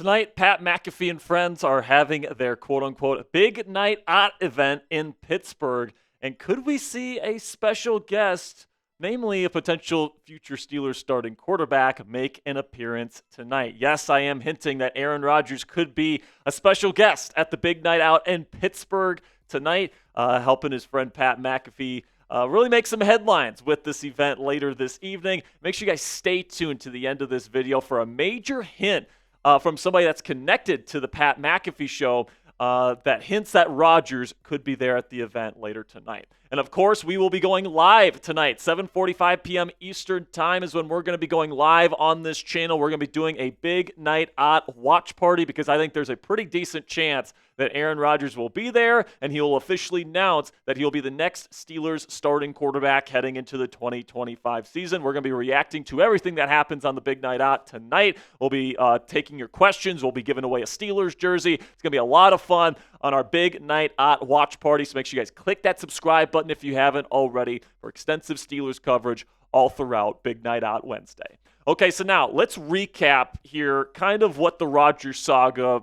Tonight, Pat McAfee and friends are having their quote-unquote big night out event in Pittsburgh. And could we see a special guest, namely a potential future Steelers starting quarterback, make an appearance tonight? Yes, I am hinting that Aaron Rodgers could be a special guest at the big night out in Pittsburgh tonight, helping his friend Pat McAfee really make some headlines with this event later this evening. Make sure you guys stay tuned to the end of this video for a major hint from somebody that's connected to the Pat McAfee show that hints that Rodgers could be there at the event later tonight. And of course, we will be going live tonight. 7:45 p.m. Eastern time is when we're going to be going live on this channel. We're going to be doing a big night out watch party because I think there's a pretty decent chance that Aaron Rodgers will be there and he will officially announce that he'll be the next Steelers starting quarterback heading into the 2025 season. We're going to be reacting to everything that happens on the big night out tonight. We'll be taking your questions. We'll be giving away a Steelers jersey. It's going to be a lot of fun on our big night out watch party. So make sure you guys click that subscribe button if you haven't already for extensive Steelers coverage all throughout Big Night Out Wednesday. Okay, so now let's recap here kind of what the Rodgers saga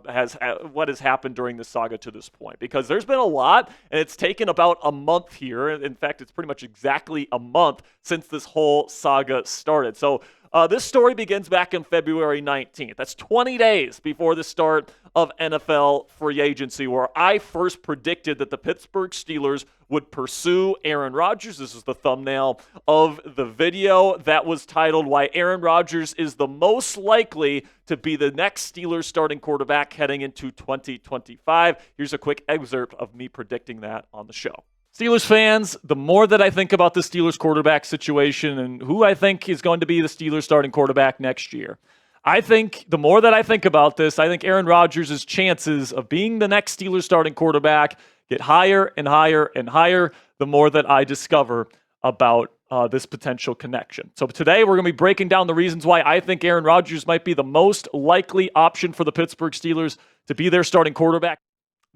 what has happened during the saga to this point, because there's been a lot, and it's taken about a month here. In fact, it's pretty much exactly a month since this whole saga started. So this story begins back on February 19th. That's 20 days before the start of NFL free agency, where I first predicted that the Pittsburgh Steelers would pursue Aaron Rodgers. This is the thumbnail of the video that was titled "Why Aaron Rodgers is the Most Likely to Be the Next Steelers Starting Quarterback Heading into 2025. Here's a quick excerpt of me predicting that on the show. Steelers fans, the more that I think about the Steelers quarterback situation and who I think is going to be the Steelers starting quarterback next year, I think the more that I think about this, I think Aaron Rodgers' chances of being the next Steelers starting quarterback get higher and higher and higher the more that I discover about this potential connection. So today we're going to be breaking down the reasons why I think Aaron Rodgers might be the most likely option for the Pittsburgh Steelers to be their starting quarterback.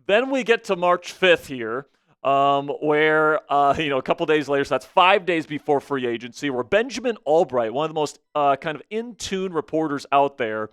Then we get to March 5th here, where, a couple days later, so that's 5 days before free agency, where Benjamin Albright, one of the most kind of in-tune reporters out there,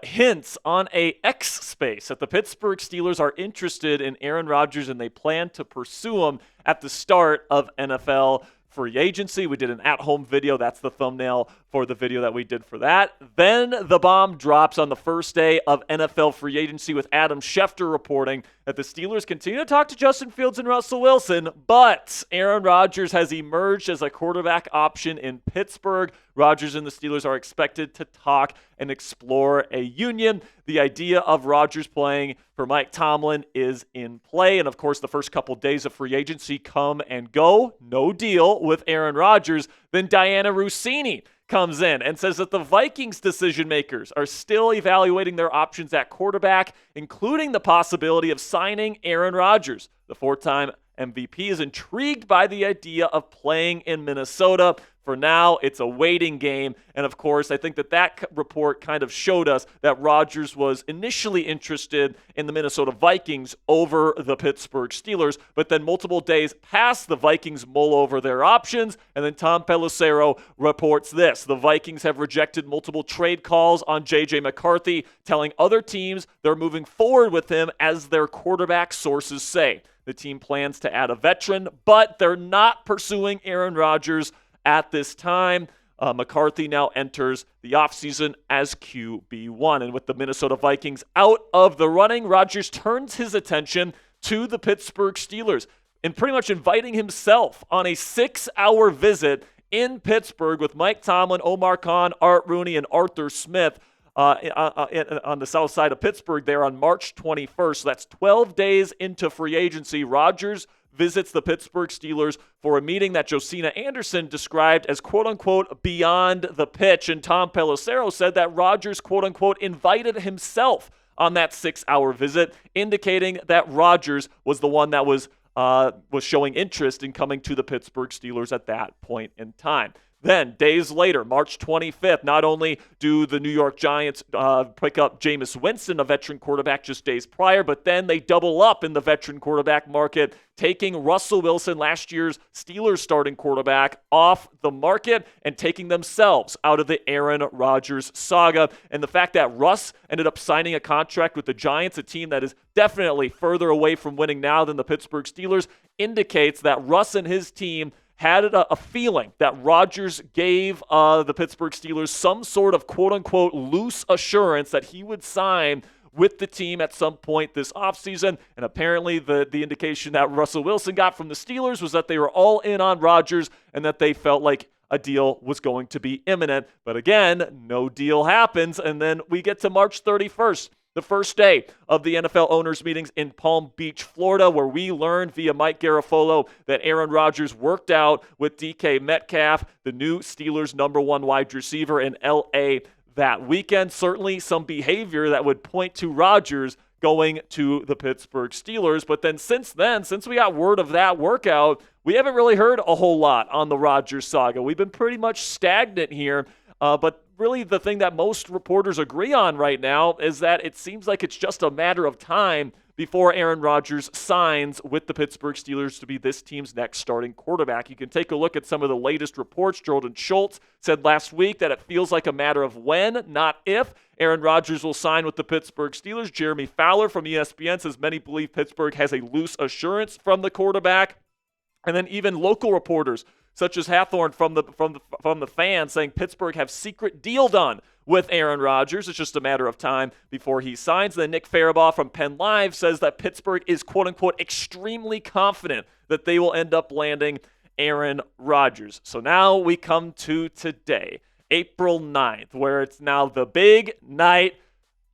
hints on a X space that the Pittsburgh Steelers are interested in Aaron Rodgers and they plan to pursue him at the start of NFL free agency. We did an at-home video. That's the thumbnail for the video that we did for that. Then the bomb drops on the first day of NFL free agency with Adam Schefter reporting that the Steelers continue to talk to Justin Fields and Russell Wilson, but Aaron Rodgers has emerged as a quarterback option in Pittsburgh. Rodgers and the Steelers are expected to talk and explore a union. The idea of Rodgers playing for Mike Tomlin is in play. And of course, the first couple days of free agency come and go. No deal with Aaron Rodgers. Then Diana Russini comes in and says that the Vikings decision makers are still evaluating their options at quarterback, including the possibility of signing Aaron Rodgers. The four-time MVP is intrigued by the idea of playing in Minnesota. For now, it's a waiting game. And of course, I think that report kind of showed us that Rodgers was initially interested in the Minnesota Vikings over the Pittsburgh Steelers. But then multiple days past, the Vikings mull over their options. And then Tom Pelissero reports this: the Vikings have rejected multiple trade calls on J.J. McCarthy, telling other teams they're moving forward with him, as their quarterback sources say. The team plans to add a veteran, but they're not pursuing Aaron Rodgers at this time. McCarthy now enters the offseason as QB1. And with the Minnesota Vikings out of the running, Rodgers turns his attention to the Pittsburgh Steelers and pretty much inviting himself on a 6-hour visit in Pittsburgh with Mike Tomlin, Omar Khan, Art Rooney, and Arthur Smith on the south side of Pittsburgh there on March 21st. So that's 12 days into free agency. Rodgers visits the Pittsburgh Steelers for a meeting that Josina Anderson described as, quote-unquote, beyond the pitch. And Tom Pelissero said that Rodgers, quote-unquote, invited himself on that 6-hour visit, indicating that Rodgers was the one that was showing interest in coming to the Pittsburgh Steelers at that point in time. Then, days later, March 25th, not only do the New York Giants pick up Jameis Winston, a veteran quarterback, just days prior, but then they double up in the veteran quarterback market, taking Russell Wilson, last year's Steelers starting quarterback, off the market and taking themselves out of the Aaron Rodgers saga. And the fact that Russ ended up signing a contract with the Giants, a team that is definitely further away from winning now than the Pittsburgh Steelers, indicates that Russ and his team had a feeling that Rodgers gave the Pittsburgh Steelers some sort of quote-unquote loose assurance that he would sign with the team at some point this offseason. And apparently the indication that Russell Wilson got from the Steelers was that they were all in on Rodgers and that they felt like a deal was going to be imminent. But again, no deal happens. And then we get to March 31st. The first day of the NFL owners' meetings in Palm Beach, Florida, where we learned via Mike Garafolo that Aaron Rodgers worked out with DK Metcalf, the new Steelers' #1 wide receiver in L.A. that weekend. Certainly some behavior that would point to Rodgers going to the Pittsburgh Steelers. But then, since we got word of that workout, we haven't really heard a whole lot on the Rodgers saga. We've been pretty much stagnant here, but really the thing that most reporters agree on right now is that it seems like it's just a matter of time before Aaron Rodgers signs with the Pittsburgh Steelers to be this team's next starting quarterback. You can take a look at some of the latest reports. Jordan Schultz said last week that it feels like a matter of when, not if, Aaron Rodgers will sign with the Pittsburgh Steelers. Jeremy Fowler from ESPN says many believe Pittsburgh has a loose assurance from the quarterback. And then even local reporters such as Hathorn from the Fan saying Pittsburgh have secret deal done with Aaron Rodgers. It's just a matter of time before he signs. Then Nick Farabaugh from Penn Live says that Pittsburgh is quote-unquote extremely confident that they will end up landing Aaron Rodgers. So now we come to today, April 9th, where it's now the big night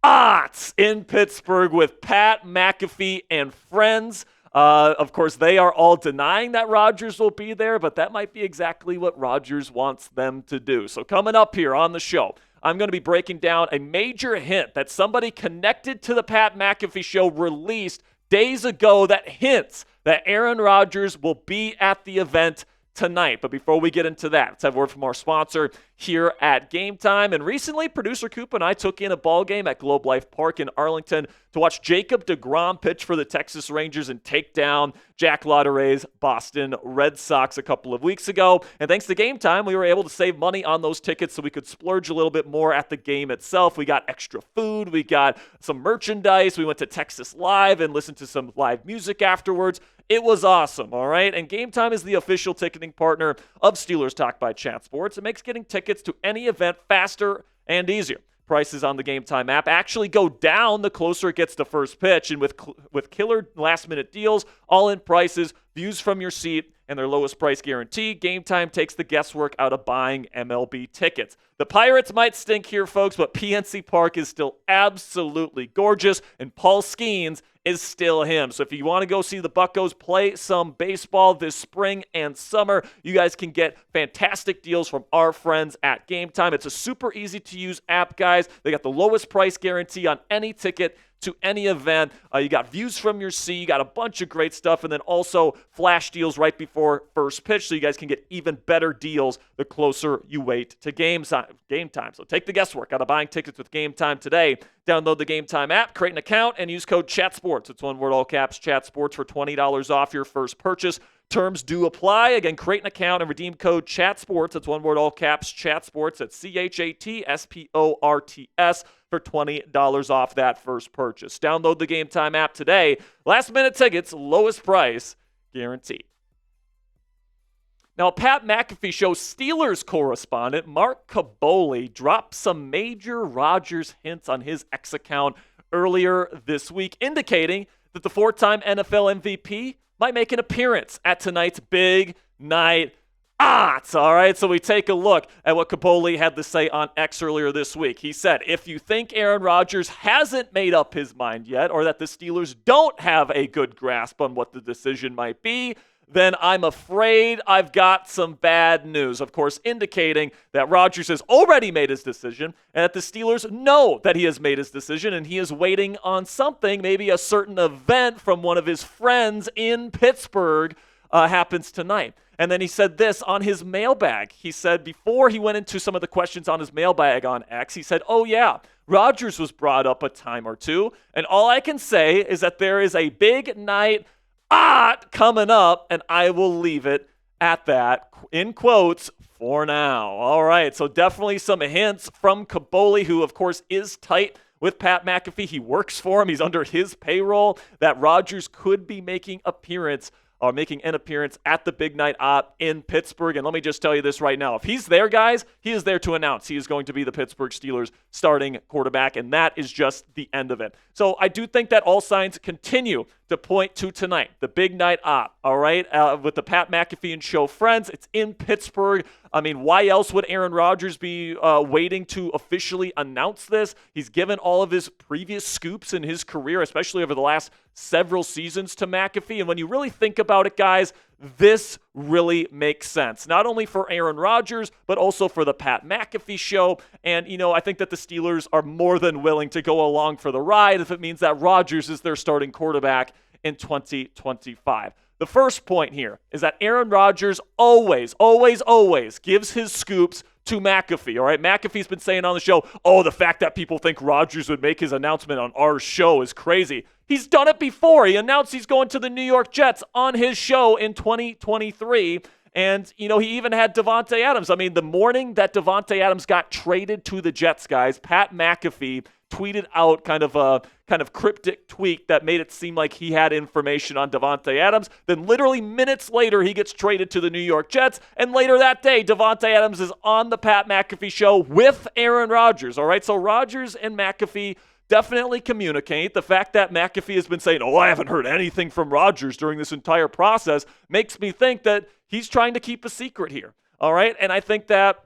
odds in Pittsburgh with Pat McAfee and friends. Of course, they are all denying that Rodgers will be there, but that might be exactly what Rodgers wants them to do. So coming up here on the show, I'm going to be breaking down a major hint that somebody connected to the Pat McAfee show released days ago that hints that Aaron Rodgers will be at the event tonight. But before we get into that, let's have a word from our sponsor here at Game Time. And recently, producer Coop and I took in a ball game at Globe Life Park in Arlington to watch Jacob deGrom pitch for the Texas Rangers and take down Jack Laudere's Boston Red Sox a couple of weeks ago. And thanks to Game Time, we were able to save money on those tickets so we could splurge a little bit more at the game itself. We got extra food. We got some merchandise. We went to Texas Live and listened to some live music afterwards. It was awesome, all right? And Game Time is the official ticketing partner of Steelers Talk by Chat Sports. It makes getting tickets to any event faster and easier. Prices on the Game Time app actually go down the closer it gets to first pitch. And with killer last-minute deals, all-in prices, views from your seat, and their lowest price guarantee, Game Time takes the guesswork out of buying MLB tickets. The Pirates might stink here, folks, but PNC Park is still absolutely gorgeous, and Paul Skeens is still him. So if you want to go see the Buccos play some baseball this spring and summer, you guys can get fantastic deals from our friends at Game Time. It's a super easy-to-use app, guys. They got the lowest price guarantee on any ticket to any event. You got views from your seat. You got a bunch of great stuff, and then also flash deals right before first pitch, so you guys can get even better deals the closer you wait to game time. So take the guesswork out of buying tickets with Game Time today. Download the Game Time app, create an account, and use code ChatSports. It's one word, all caps, ChatSports, for $20 off your first purchase. Terms do apply. Again, create an account and redeem code ChatSports. It's one word, all caps, ChatSports at ChatSports for $20 off that first purchase. Download the Game Time app today. Last minute tickets, lowest price guaranteed. Now, Pat McAfee show Steelers correspondent Mark Kaboly dropped some major Rodgers hints on his X account earlier this week, indicating that the four-time NFL MVP might make an appearance at tonight's big night odds. All right, so we take a look at what Kaboly had to say on X earlier this week. He said, if you think Aaron Rodgers hasn't made up his mind yet, or that the Steelers don't have a good grasp on what the decision might be, then I'm afraid I've got some bad news. Of course, indicating that Rodgers has already made his decision and that the Steelers know that he has made his decision and he is waiting on something, maybe a certain event from one of his friends in Pittsburgh, happens tonight. And then he said this on his mailbag. He said before he went into some of the questions on his mailbag on X, he said, oh yeah, Rodgers was brought up a time or two. And all I can say is that there is a big night coming up, and I will leave it at that, in quotes, for now. All right, so definitely some hints from Kaboli, who of course is tight with Pat McAfee. He works for him. He's under his payroll, that Rodgers could be making an appearance at the big night op in Pittsburgh. And let me just tell you this right now. If he's there, guys, he is there to announce he is going to be the Pittsburgh Steelers starting quarterback, and that is just the end of it. So I do think that all signs continue to point to tonight, the big night op, all right, with the Pat McAfee and Show Friends. It's in Pittsburgh. I mean, why else would Aaron Rodgers be waiting to officially announce this? He's given all of his previous scoops in his career, especially over the last several seasons, to McAfee. And when you really think about it, guys, this really makes sense. Not only for Aaron Rodgers, but also for the Pat McAfee show. And, I think that the Steelers are more than willing to go along for the ride if it means that Rodgers is their starting quarterback in 2025. The first point here is that Aaron Rodgers always gives his scoops to McAfee, all right? McAfee's been saying on the show, the fact that people think Rodgers would make his announcement on our show is crazy. He's done it before. He announced he's going to the New York Jets on his show in 2023. And, he even had Davante Adams. I mean, the morning that Davante Adams got traded to the Jets, guys, Pat McAfee tweeted out kind of cryptic tweet that made it seem like he had information on Davante Adams. Then literally minutes later, he gets traded to the New York Jets. And later that day, Davante Adams is on the Pat McAfee show with Aaron Rodgers. All right, so Rodgers and McAfee definitely communicate. The fact that McAfee has been saying, I haven't heard anything from Rodgers during this entire process makes me think that he's trying to keep a secret here. All right, and I think that,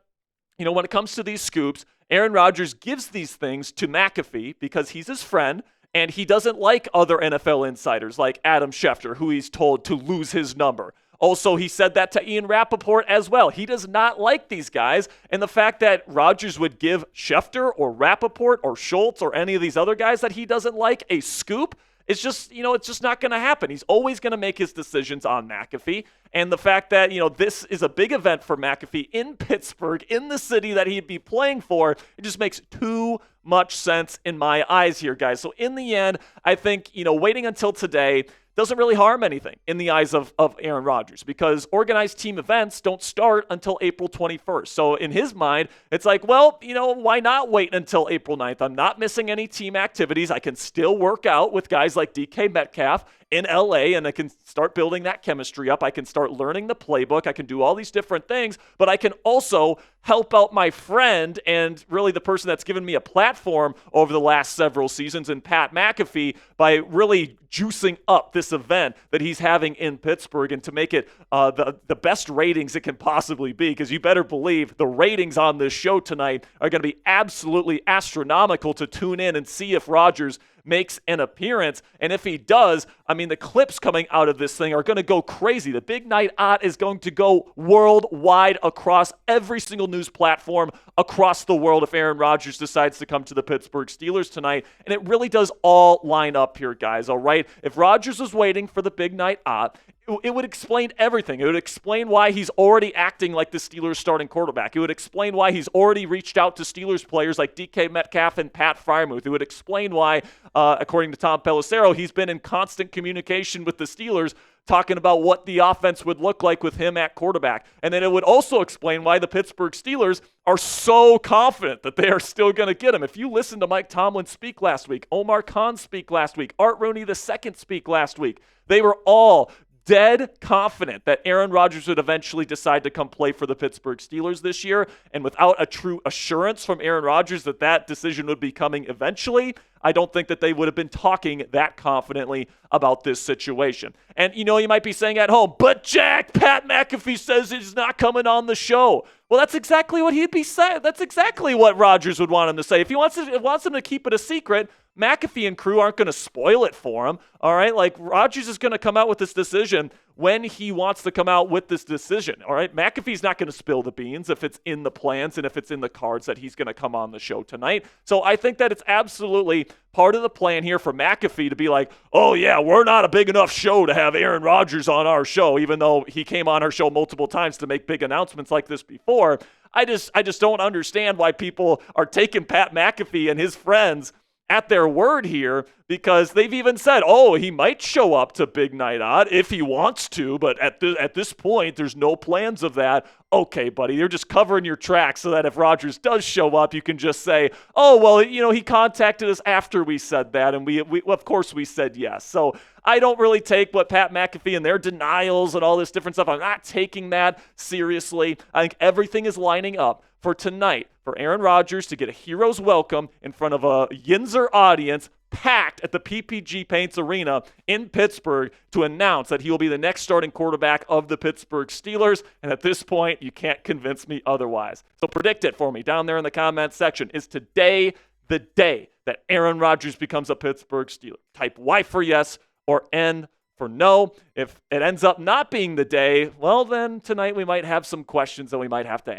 when it comes to these scoops, Aaron Rodgers gives these things to McAfee because he's his friend, and he doesn't like other NFL insiders like Adam Schefter, who he's told to lose his number. Also, he said that to Ian Rappaport as well. He does not like these guys, and the fact that Rodgers would give Schefter or Rappaport or Schultz or any of these other guys that he doesn't like a scoop, it's just, it's just not going to happen. He's always going to make his decisions on McAfee. And the fact that, this is a big event for McAfee in Pittsburgh, in the city that he'd be playing for, it just makes too much sense in my eyes here, guys. So in the end, I think, waiting until today doesn't really harm anything in the eyes of Aaron Rodgers, because organized team events don't start until April 21st. So in his mind, it's like, well, why not wait until April 9th? I'm not missing any team activities. I can still work out with guys like DK Metcalf in LA, and I can start building that chemistry up. I can start learning the playbook. I can do all these different things, but I can also help out my friend and really the person that's given me a platform over the last several seasons in Pat McAfee by really juicing up this event that he's having in Pittsburgh, and to make it the best ratings it can possibly be, because you better believe the ratings on this show tonight are going to be absolutely astronomical to tune in and see if Rodgers makes an appearance. And if he does, I mean, the clips coming out of this thing are going to go crazy. The big night out is going to go worldwide across every single news platform across the world if Aaron Rodgers decides to come to the Pittsburgh Steelers tonight. And it really does all line up here, guys, all right? If Rodgers was waiting for the big night out, it would explain everything. It would explain why he's already acting like the Steelers starting quarterback. It would explain why he's already reached out to Steelers players like DK Metcalf and Pat Freiermuth. It would explain why, according to Tom Pelissero, he's been in constant communication with the Steelers, talking about what the offense would look like with him at quarterback. And then it would also explain why the Pittsburgh Steelers are so confident that they are still going to get him. If you listen to Mike Tomlin speak last week, Omar Khan speak last week, Art Rooney II speak last week, they were all dead confident that Aaron Rodgers would eventually decide to come play for the Pittsburgh Steelers this year. And without a true assurance from Aaron Rodgers that that decision would be coming eventually, I don't think that they would have been talking that confidently about this situation. And you might be saying at home, but Jack, Pat McAfee says he's not coming on the show. Well, that's exactly what he'd be saying. That's exactly what Rodgers would want him to say. If he wants him to keep it a secret, McAfee and crew aren't going to spoil it for him, all right? Like, Rodgers is going to come out with this decision when he wants to come out with this decision. All right, McAfee's not going to spill the beans if it's in the plans and if it's in the cards that he's going to come on the show tonight. So I think that it's absolutely part of the plan here for McAfee to be like, oh yeah, we're not a big enough show to have Aaron Rodgers on our show, even though he came on our show multiple times to make big announcements like this before. I just don't understand why people are taking Pat McAfee and his friends at their word here, because they've even said, oh, he might show up to Big Night Out if he wants to, but at this point, there's no plans of that. Okay, buddy, you're just covering your tracks so that if Rodgers does show up, you can just say, oh, well, he contacted us after we said that, and we of course we said yes. So I don't really take what Pat McAfee and their denials and all this different stuff. I'm not taking that seriously. I think everything is lining up for tonight for Aaron Rodgers to get a hero's welcome in front of a Yinzer audience packed at the PPG Paints Arena in Pittsburgh to announce that he will be the next starting quarterback of the Pittsburgh Steelers. And at this point, you can't convince me otherwise. So predict it for me down there in the comments section. Is today the day that Aaron Rodgers becomes a Pittsburgh Steeler? Type Y for yes or N for no. If it ends up not being the day, well, then tonight we might have some questions that we might have to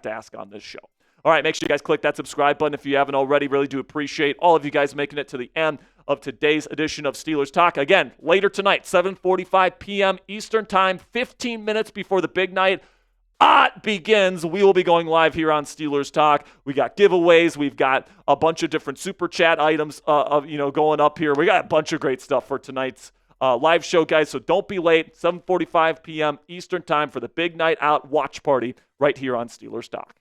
ask on this show. All right, make sure you guys click that subscribe button if you haven't already. Really do appreciate all of you guys making it to the end of today's edition of Steelers Talk. Again, later tonight, 7:45 p.m. Eastern Time, 15 minutes before the big night begins. We will be going live here on Steelers Talk. We got giveaways. We've got a bunch of different super chat items going up here. We got a bunch of great stuff for tonight's live show, guys. So don't be late. 7:45 p.m. Eastern Time for the Big Night Out watch party right here on Steelers Talk.